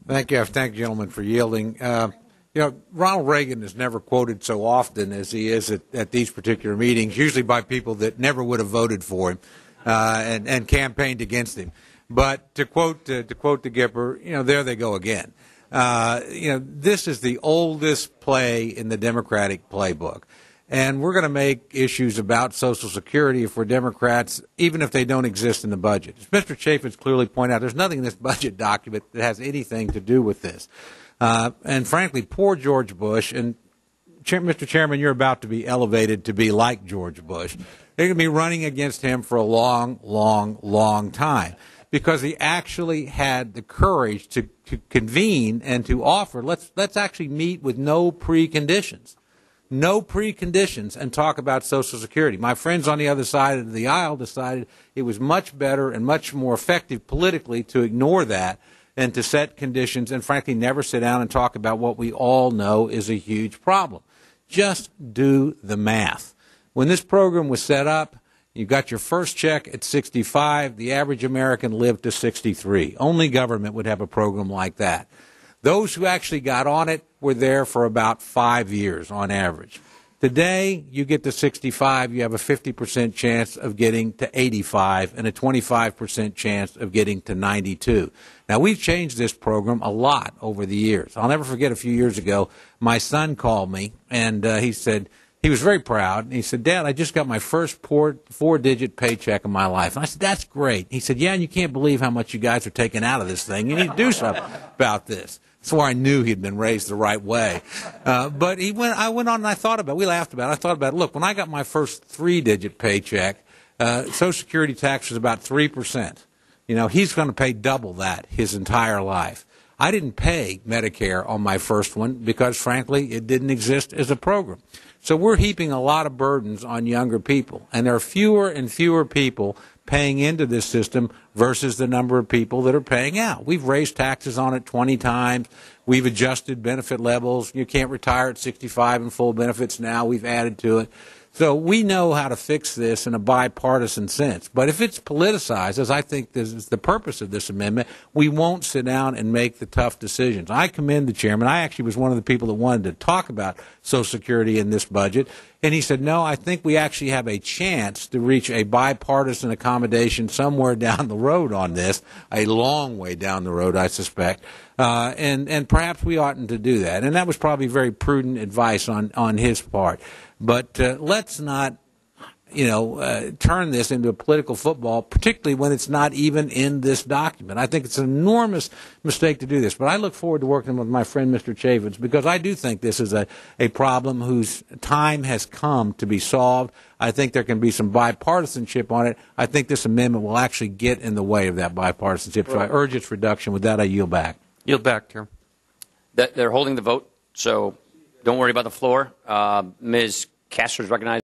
Thank you. I thank gentlemen for yielding. Ronald Reagan is never quoted so often as he is at these particular meetings, usually by people that never would have voted for him and campaigned against him. But to quote the Gipper, there they go again. This is the oldest play in the Democratic playbook. And we're going to make issues about Social Security if we're Democrats, even if they don't exist in the budget. As Mr. Chaffetz clearly pointed out, there's nothing in this budget document that has anything to do with this. And frankly, poor George Bush, and Mr. Chairman, you're about to be elevated to be like George Bush. They're going to be running against him for a long, long, long time because he actually had the courage to convene and to offer, let's actually meet with no preconditions. No preconditions and talk about Social Security. My friends on the other side of the aisle decided it was much better and much more effective politically to ignore that and to set conditions and, frankly, never sit down and talk about what we all know is a huge problem. Just do the math. When this program was set up, you got your first check at 65. The average American lived to 63. Only government would have a program like that. Those who actually got on it were there for about 5 years on average. Today, you get to 65, you have a 50% chance of getting to 85 and a 25% chance of getting to 92. Now, we've changed this program a lot over the years. I'll never forget a few years ago, my son called me, and he said, he was very proud, and he said, Dad, I just got my first four-digit paycheck in my life. And I said, that's great. He said, yeah, and you can't believe how much you guys are taking out of this thing. You need to do something about this. That's why I knew he'd been raised the right way. But I went on and I thought about it. We laughed about it. I thought about it. Look, when I got my first three-digit paycheck, Social Security tax was about 3%. He's going to pay double that his entire life. I didn't pay Medicare on my first one because, frankly, it didn't exist as a program. So we're heaping a lot of burdens on younger people, and there are fewer and fewer people paying into this system versus the number of people that are paying out. We've raised taxes on it 20 times. We've adjusted benefit levels. You can't retire at 65 in full benefits now. We've added to it. So we know how to fix this in a bipartisan sense. But if it's politicized, as I think this is the purpose of this amendment, we won't sit down and make the tough decisions. I commend the chairman. I actually was one of the people that wanted to talk about Social Security in this budget. And he said, no, I think we actually have a chance to reach a bipartisan accommodation somewhere down the road on this, a long way down the road, I suspect. And perhaps we oughtn't to do that. And that was probably very prudent advice on his part. But let's not, turn this into a political football, particularly when it's not even in this document. I think it's an enormous mistake to do this. But I look forward to working with my friend Mr. Chaffetz because I do think this is a problem whose time has come to be solved. I think there can be some bipartisanship on it. I think this amendment will actually get in the way of that bipartisanship. So I urge its reduction. With that, I yield back. Yield back, Chair. They're holding the vote, so don't worry about the floor. Ms. Castro is recognized.